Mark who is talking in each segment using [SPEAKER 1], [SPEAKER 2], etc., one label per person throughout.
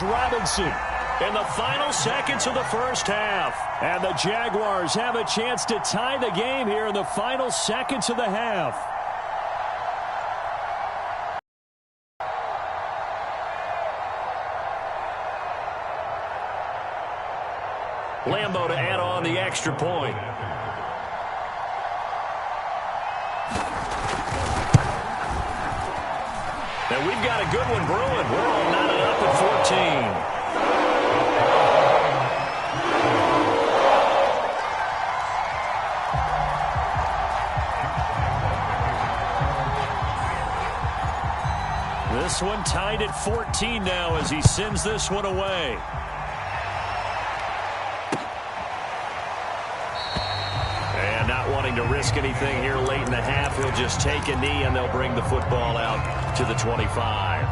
[SPEAKER 1] Robinson in the final seconds of the first half. And the Jaguars have a chance to tie the game here in the final seconds of the half. Lambo to add on the extra point. And we've got a good one brewing. We're all knotted up at 14. This one tied at 14 now as he sends this one away. And not wanting to risk anything here late in the half, he'll just take a knee and they'll bring the football out to the 25.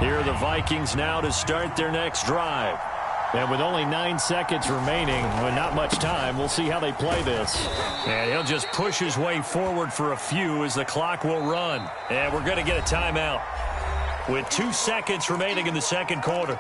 [SPEAKER 1] Here are the Vikings now to start their next drive. And with only 9 seconds remaining, with not much time, we'll see how they play this. And he'll just push his way forward for a few as the clock will run. And we're going to get a timeout with 2 seconds remaining in the second quarter.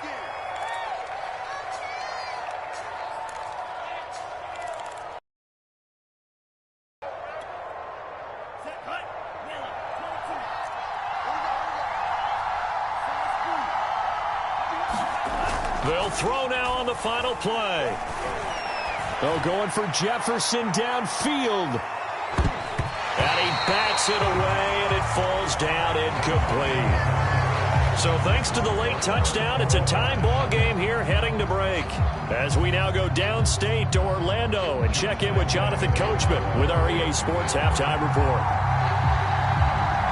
[SPEAKER 1] They'll throw now on the final play. Oh, going for Jefferson downfield. And he backs it away, and it falls down incomplete. So thanks to the late touchdown, it's a time ball game here heading to break. As we now go downstate to Orlando and check in with Jonathan Coachman with our EA Sports Halftime Report.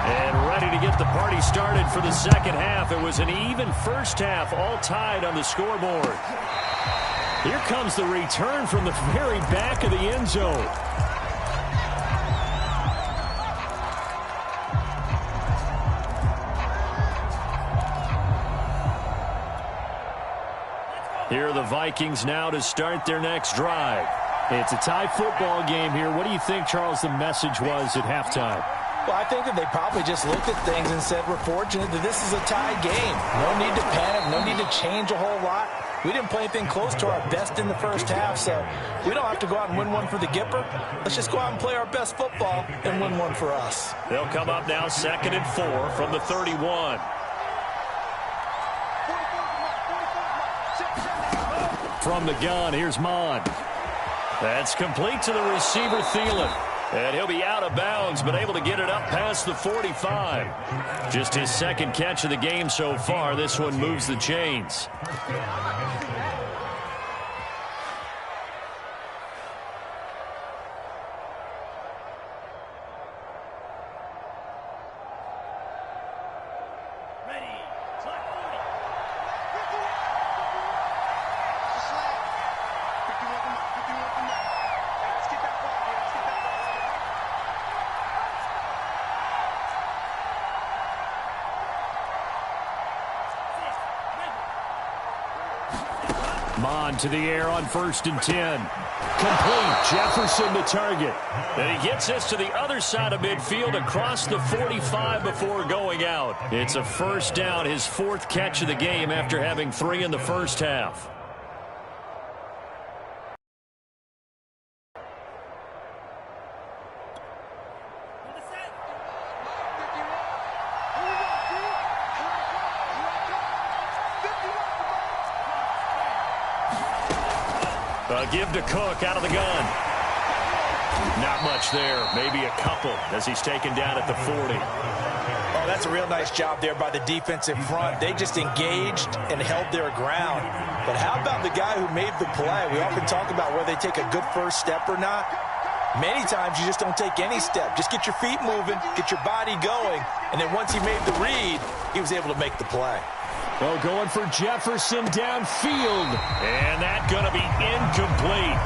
[SPEAKER 1] And ready to get the party started for the second half. It was an even first half, all tied on the scoreboard. Here comes the return from the very back of the end zone. Here are the Vikings now to start their next drive. It's a tie football game here. What do you think, Charles, the message was at halftime?
[SPEAKER 2] Well, I think that they probably just looked at things and said, we're fortunate that this is a tie game. No need to panic, no need to change a whole lot. We didn't play anything close to our best in the first half, so we don't have to go out and win one for the Gipper. Let's just go out and play our best football and win one for us.
[SPEAKER 1] They'll come up now 2nd and 4 from the 31. From the gun, here's Mond. That's complete to the receiver, Thielen. And he'll be out of bounds, but able to get it up past the 45. Just his second catch of the game so far. This one moves the chains. Mond to the air on 1st and 10. Complete. Jefferson the target. And he gets us to the other side of midfield across the 45 before going out. It's a first down, his 4th catch of the game after having 3 in the first half. Give to Cook out of the gun. Not much there. Maybe a couple as he's taken down at the 40.
[SPEAKER 2] Oh, that's a real nice job there by the defensive front. They just engaged and held their ground. But how about the guy who made the play? We often talk about whether they take a good first step or not. Many times you just don't take any step. Just get your feet moving, get your body going, and then once he made the read, he was able to make the play.
[SPEAKER 1] Oh, going for Jefferson downfield. And that's going to be incomplete.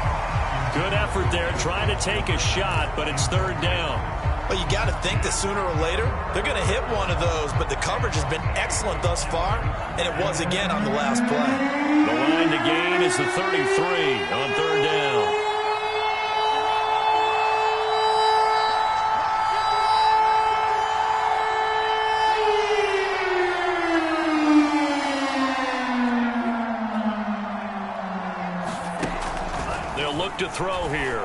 [SPEAKER 1] Good effort there trying to take a shot, but it's 3rd down.
[SPEAKER 2] Well, you got to think that sooner or later they're going to hit one of those, but the coverage has been excellent thus far, and it was again on the last play.
[SPEAKER 1] The line to gain is the 33 on 3rd down. to throw here.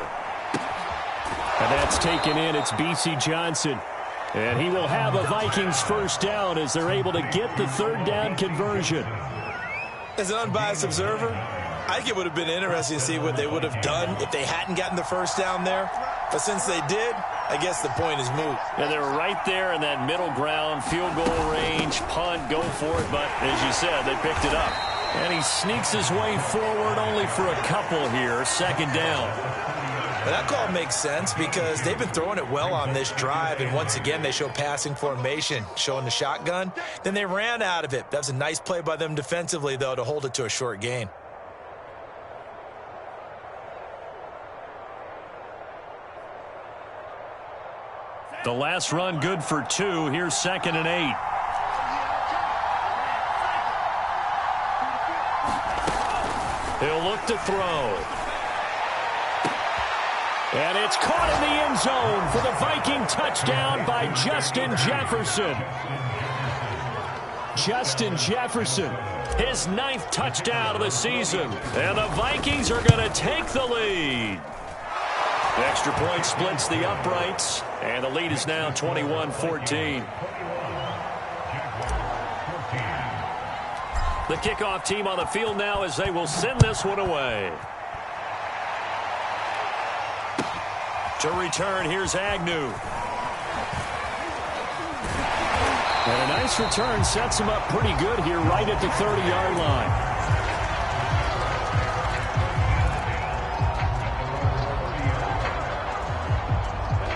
[SPEAKER 1] And that's taken in. It's B.C. Johnson. And he will have a Vikings first down as they're able to get the third down conversion.
[SPEAKER 2] As an unbiased observer, I think it would have been interesting to see what they would have done if they hadn't gotten the first down there. But since they did, I guess the point is moot.
[SPEAKER 1] And they're right there in that middle ground, field goal range, punt, go for it. But as you said, they picked it up. And he sneaks his way forward only for a couple here, second down.
[SPEAKER 2] But that call makes sense because they've been throwing it well on this drive, and once again they show passing formation, showing the shotgun. Then they ran out of it. That was a nice play by them defensively, though, to hold it to a short gain.
[SPEAKER 1] The last run good for 2. Here's 2nd and 8. He'll look to throw. And it's caught in the end zone for the Viking touchdown by Justin Jefferson. Justin Jefferson, his 9th touchdown of the season. And the Vikings are going to take the lead. The extra point splits the uprights, and the lead is now 21-14. The kickoff team on the field now as they will send this one away. To return, here's Agnew. And a nice return sets him up pretty good here right at the 30-yard line.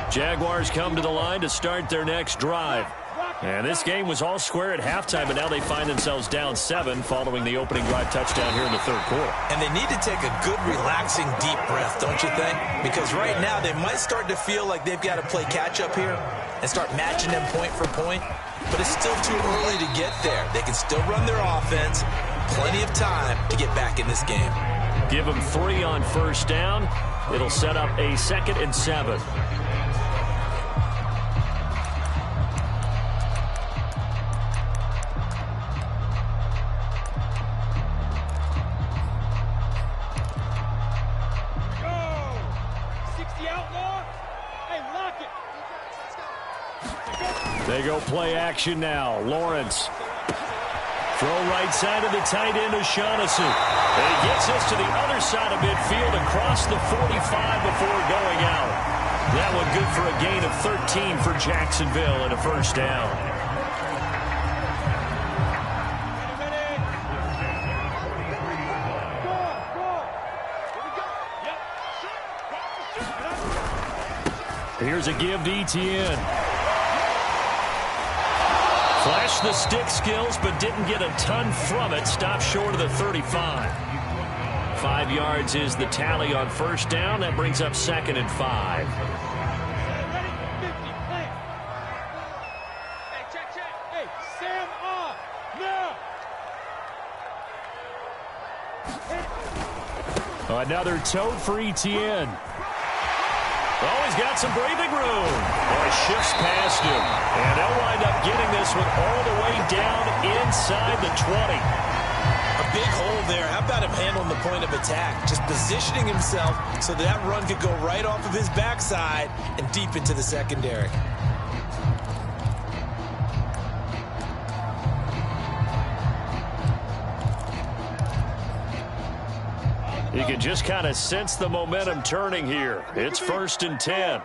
[SPEAKER 1] Jaguars come to the line to start their next drive. And this game was all square at halftime, but now they find themselves down 7 following the opening drive touchdown here in the third quarter.
[SPEAKER 2] And they need to take a good, relaxing, deep breath, don't you think? Because right now they might start to feel like they've got to play catch-up here and start matching them point for point. But it's still too early to get there. They can still run their offense. Plenty of time to get back in this game.
[SPEAKER 1] Give them 3 on first down. It'll set up a 2nd and 7. They go play action now. Lawrence. Throw right side of the tight end O'Shaughnessy. And he gets us to the other side of midfield across the 45 before going out. That one good for a gain of 13 for Jacksonville and a first down. Here's a give to Etienne. Flashed the stick skills, but didn't get a ton from it. Stopped short of the 35. 5 yards is the tally on first down. That brings up 2nd and 5. Another tote for Etienne. Oh, he's got some breathing room. Oh, he shifts past him. And they'll wind up getting this one all the way down inside the 20.
[SPEAKER 2] A big hole there. How about him handling the point of attack? Just positioning himself so that run could go right off of his backside and deep into the secondary.
[SPEAKER 1] You can just kind of sense the momentum turning here. It's 1st and 10.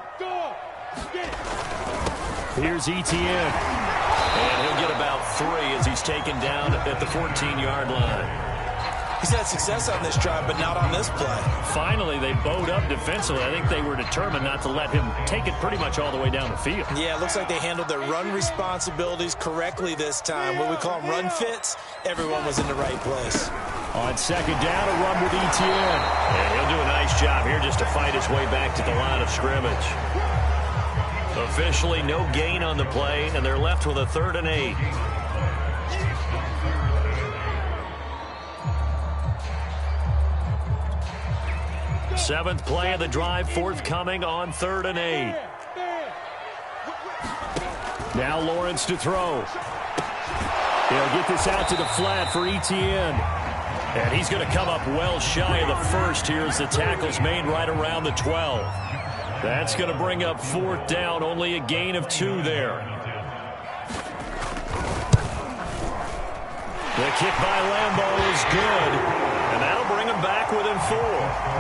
[SPEAKER 1] Here's Etienne. And he'll get about 3 as he's taken down at the 14-yard line.
[SPEAKER 2] He's had success on this drive, but not on this play.
[SPEAKER 1] Finally, they bowed up defensively. I think they were determined not to let him take it pretty much all the way down the field.
[SPEAKER 2] Yeah, it looks like they handled their run responsibilities correctly this time. What we call them run fits, everyone was in the right place.
[SPEAKER 1] On second down, a run with Etienne. And he'll do a nice job here just to fight his way back to the line of scrimmage. Officially no gain on the play, and they're left with a 3rd and 8. Seventh play of the drive forthcoming on 3rd and 8. Now Lawrence to throw. He'll get this out to the flat for Etienne. And he's going to come up well shy of the first here as the tackle's made right around the 12. That's going to bring up 4th down, only a gain of 2 there. The kick by Lambeau is good, and that'll bring him back within 4.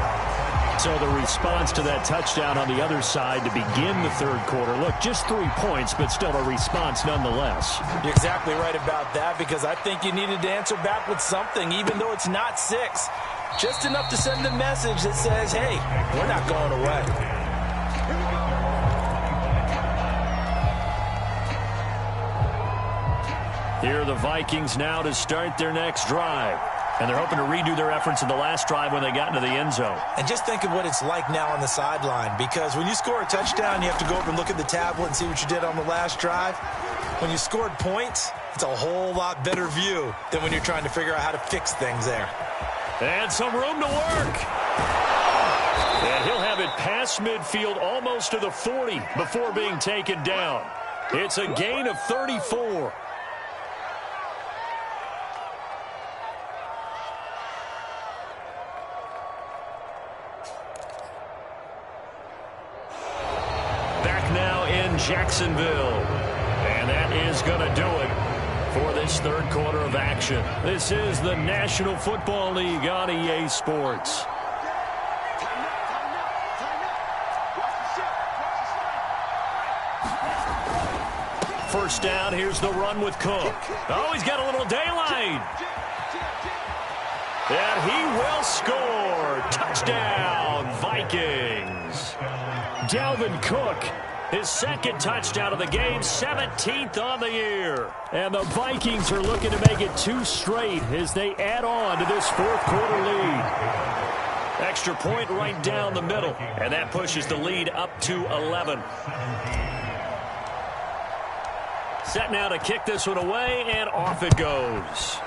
[SPEAKER 1] So the response to that touchdown on the other side to begin the 3rd quarter. Look, just 3 points, but still a response nonetheless.
[SPEAKER 2] You're exactly right about that, because I think you needed to answer back with something, even though it's not 6. Just enough to send a message that says, hey, we're not going away.
[SPEAKER 1] Here are the Vikings now to start their next drive. And they're hoping to redo their efforts in the last drive when they got into the end zone.
[SPEAKER 2] And just think of what it's like now on the sideline, because when you score a touchdown, you have to go over and look at the tablet and see what you did on the last drive. When you scored points, it's a whole lot better view than when you're trying to figure out how to fix things there.
[SPEAKER 1] And some room to work. And he'll have it past midfield almost to the 40 before being taken down. It's a gain of 34. Jacksonville. And that is going to do it for this 3rd quarter of action. This is the National Football League on EA Sports. First down, here's the run with Cook. Oh, he's got a little daylight. And he will score. Touchdown, Vikings. Dalvin Cook, his 2nd touchdown of the game, 17th on the year. And the Vikings are looking to make it 2 straight as they add on to this 4th quarter lead. Extra point right down the middle, and that pushes the lead up to 11. Set now to kick this one away, and off it goes.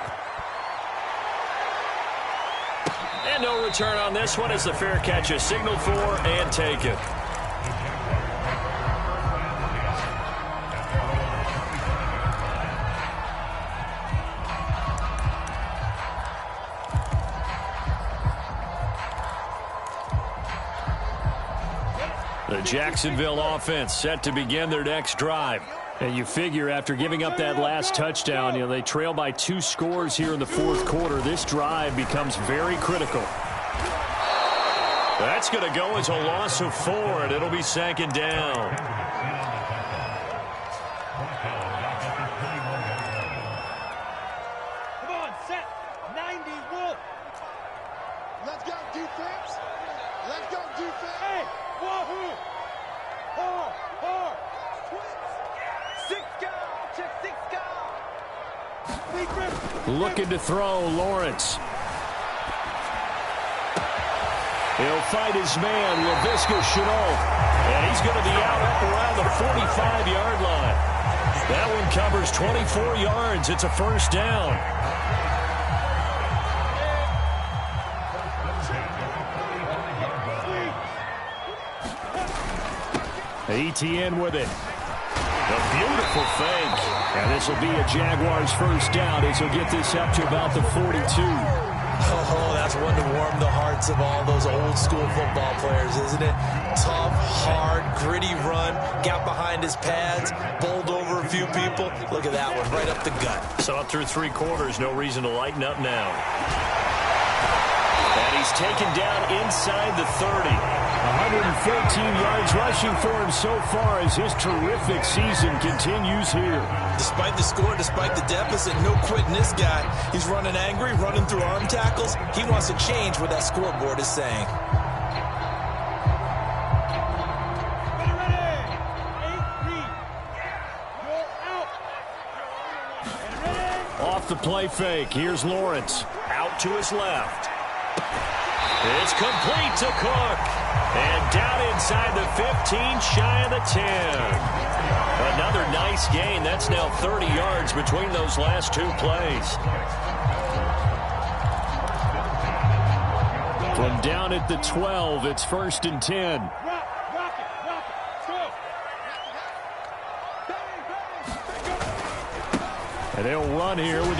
[SPEAKER 1] And no return on this one as the fair catch is signaled for and taken. The Jacksonville offense set to begin their next drive. And you figure after giving up that last touchdown, they trail by 2 scores here in the 4th quarter. This drive becomes very critical. That's going to go as a loss of 4, and it'll be 2nd down.
[SPEAKER 3] Come on, set. 90, Wolf. Let's go, defense. Let's go, defense. Hey, wahoo. 4. 6 go. Check 6 go.
[SPEAKER 1] Looking to throw, Lawrence. He'll fight his man, Laviska Shenault. And he's going to be out up around the 45-yard line. That one covers 24 yards. It's a 1st down. ETN with it. A beautiful fake. And this will be a Jaguars 1st down as he'll get this up to about the 42.
[SPEAKER 2] Oh, that's one to warm the hearts of all those old-school football players, isn't it? Tough, hard, gritty run, got behind his pads, bowled over a few people. Look at that one, right up the gut.
[SPEAKER 1] So up through 3 quarters, no reason to lighten up now. And he's taken down inside the 30. 114 yards rushing for him so far as his terrific season continues here.
[SPEAKER 2] Despite the score, despite the deficit, no quitting this guy. He's running angry, running through arm tackles. He wants to change what that scoreboard is saying.
[SPEAKER 1] Off the play fake, here's Lawrence. Out to his left. It's complete to Cook. And down inside the 15, shy of the 10. Another nice gain. That's now 30 yards between those last 2 plays. From down at the 12, it's 1st and 10. And they'll run here with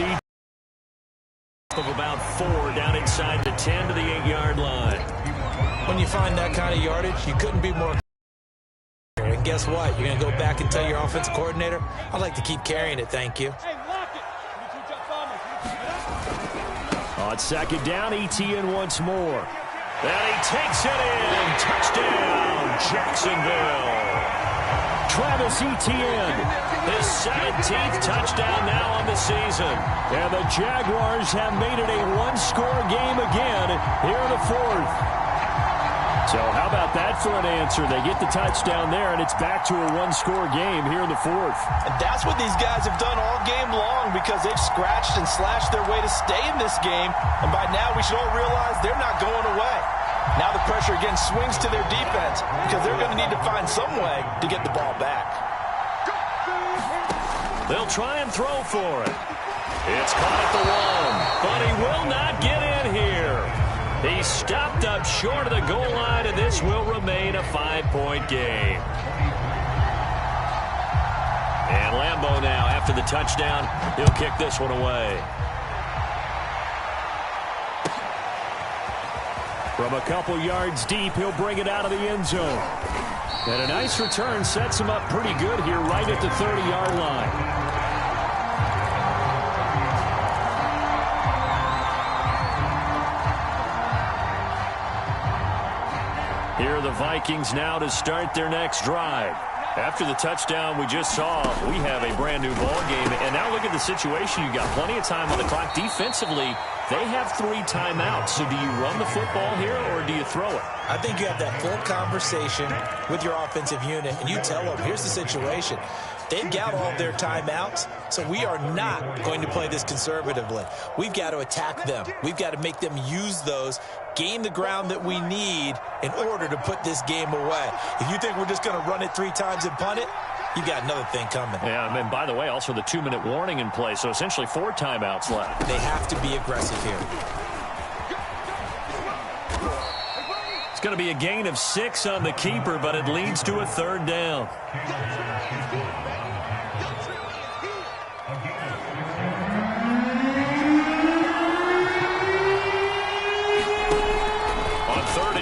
[SPEAKER 1] of about 4 down inside the 10 to the 8-yard line.
[SPEAKER 2] When you find that kind of yardage, you couldn't be more. And guess what? You're going to go back and tell your offensive coordinator, I'd like to keep carrying it, thank you.
[SPEAKER 1] On second down, Etienne once more. And he takes it in. Touchdown, Jacksonville. Travis Etienne, his 17th touchdown now on the season. And the Jaguars have made it a one-score game again here in the 4th. So how about that for an answer? They get the touchdown there, and it's back to a one-score game here in the 4th.
[SPEAKER 2] And that's what these guys have done all game long because they've scratched and slashed their way to stay in this game. And by now, we should all realize they're not going away. Now the pressure again swings to their defense because they're going to need to find some way to get the ball back.
[SPEAKER 1] They'll try and throw for it. It's caught at the 1, but he will not get in here. He stopped up short of the goal line, and this will remain a 5-point game. And Lambeau now, after the touchdown, he'll kick this one away. From a couple yards deep, he'll bring it out of the end zone. And a nice return sets him up pretty good here right at the 30-yard line. Here are the Vikings now to start their next drive. After the touchdown we just saw, we have a brand-new ball game. And now look at the situation. You got plenty of time on the clock. Defensively, they have 3 timeouts. So do you run the football here or do you throw it?
[SPEAKER 2] I think you have that full conversation with your offensive unit, and you tell them, here's the situation. They've got all of their timeouts, so we are not going to play this conservatively. We've got to attack them. We've got to make them use those, gain the ground that we need in order to put this game away. If you think we're just going to run it 3 times and punt it, you've got another thing coming.
[SPEAKER 1] Yeah, and by the way, also the 2-minute warning in play, so essentially 4 timeouts left.
[SPEAKER 2] They have to be aggressive here.
[SPEAKER 1] It's going to be a gain of 6 on the keeper, but it leads to a 3rd down.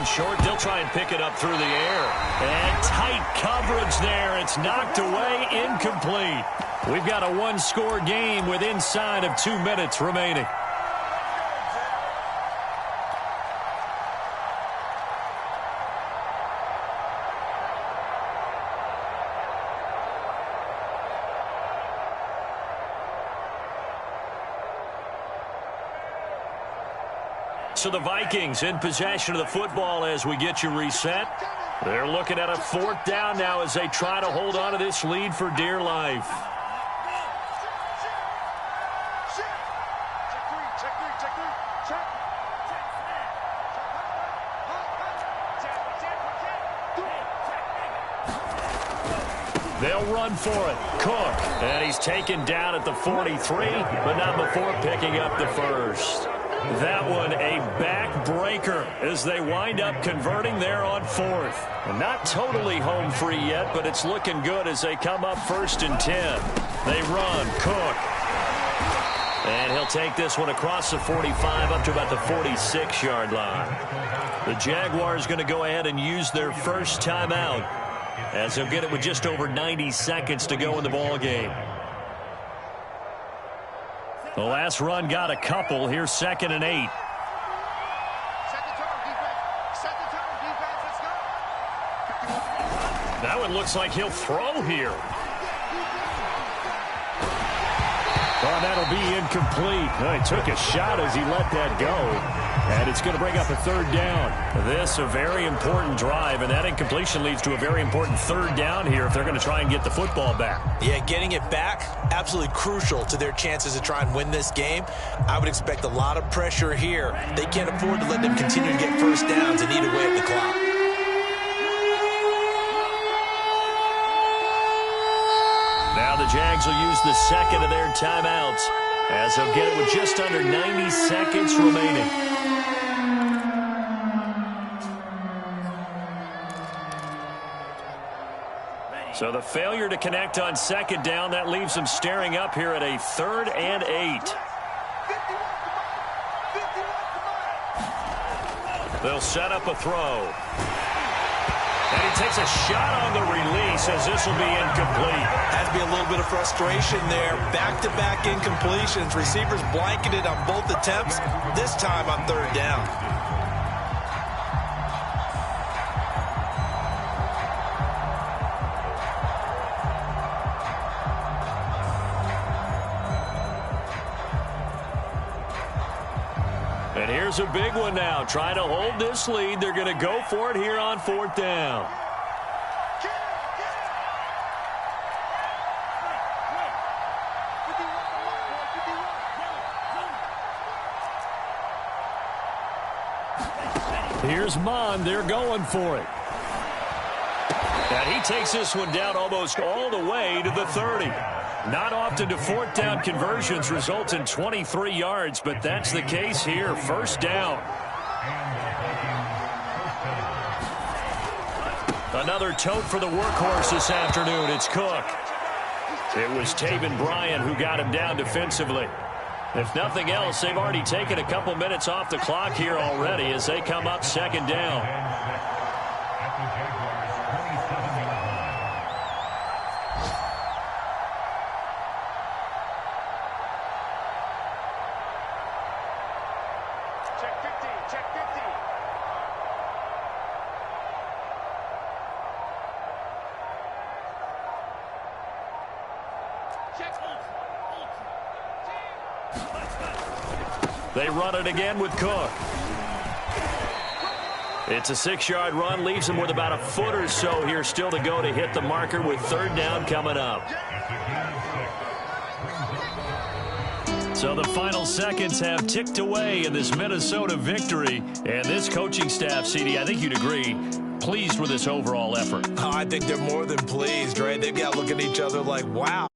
[SPEAKER 1] Short, they'll try and pick it up through the air. And tight coverage there. It's knocked away, incomplete. We've got a one-score game with inside of 2 minutes remaining. So the Vikings in possession of the football as we get you reset. They're looking at a 4th down now as they try to hold on to this lead for dear life. They'll run for it. Cook. And he's taken down at the 43, but not before picking up the 1st. That one a backbreaker as they wind up converting there on 4th. And not totally home free yet, but it's looking good as they come up 1st and 10. They run. Cook. And he'll take this one across the 45 up to about the 46-yard line. The Jaguars going to go ahead and use their first timeout as they'll get it with just over 90 seconds to go in the ball game. The last run got a couple. Here's 2nd and 8. That one looks like he'll throw here. Oh, that'll be incomplete. Oh, he took a shot as he let that go. And it's going to bring up a 3rd down. This a very important drive, and that incompletion leads to a very important 3rd down here if they're going to try and get the football back.
[SPEAKER 2] Yeah, getting it back, absolutely crucial to their chances to try and win this game. I would expect a lot of pressure here. They can't afford to let them continue to get 1st downs and eat away at the clock.
[SPEAKER 1] Now the Jags will use the 2nd of their timeouts as they'll get it with just under 90 seconds remaining. So the failure to connect on 2nd down, that leaves them staring up here at a 3rd and 8. They'll set up a throw. And he takes a shot on the release as this will be incomplete.
[SPEAKER 2] Has to be a little bit of frustration there. Back-to-back incompletions. Receivers blanketed on both attempts, this time on third down.
[SPEAKER 1] And here's a big one now. Trying to hold this lead. They're going to go for it here on fourth down. Here's Mon. They're going for it. And he takes this one down almost all the way to the 30. Not often do fourth down conversions result in 23 yards, but that's the case here. First down. Another tote for the workhorse this afternoon. It's Cook. It was Taven Bryan who got him down defensively. If nothing else, they've already taken a couple minutes off the clock here already as they come up second down. They run it again with Cook. It's a 6-yard run, leaves them with about a foot or so here still to go to hit the marker with third down coming up. So the final seconds have ticked away in this Minnesota victory. And this coaching staff, CD, I think you'd agree, pleased with this overall effort.
[SPEAKER 2] I think they're more than pleased, right? They've got to look at each other like, wow.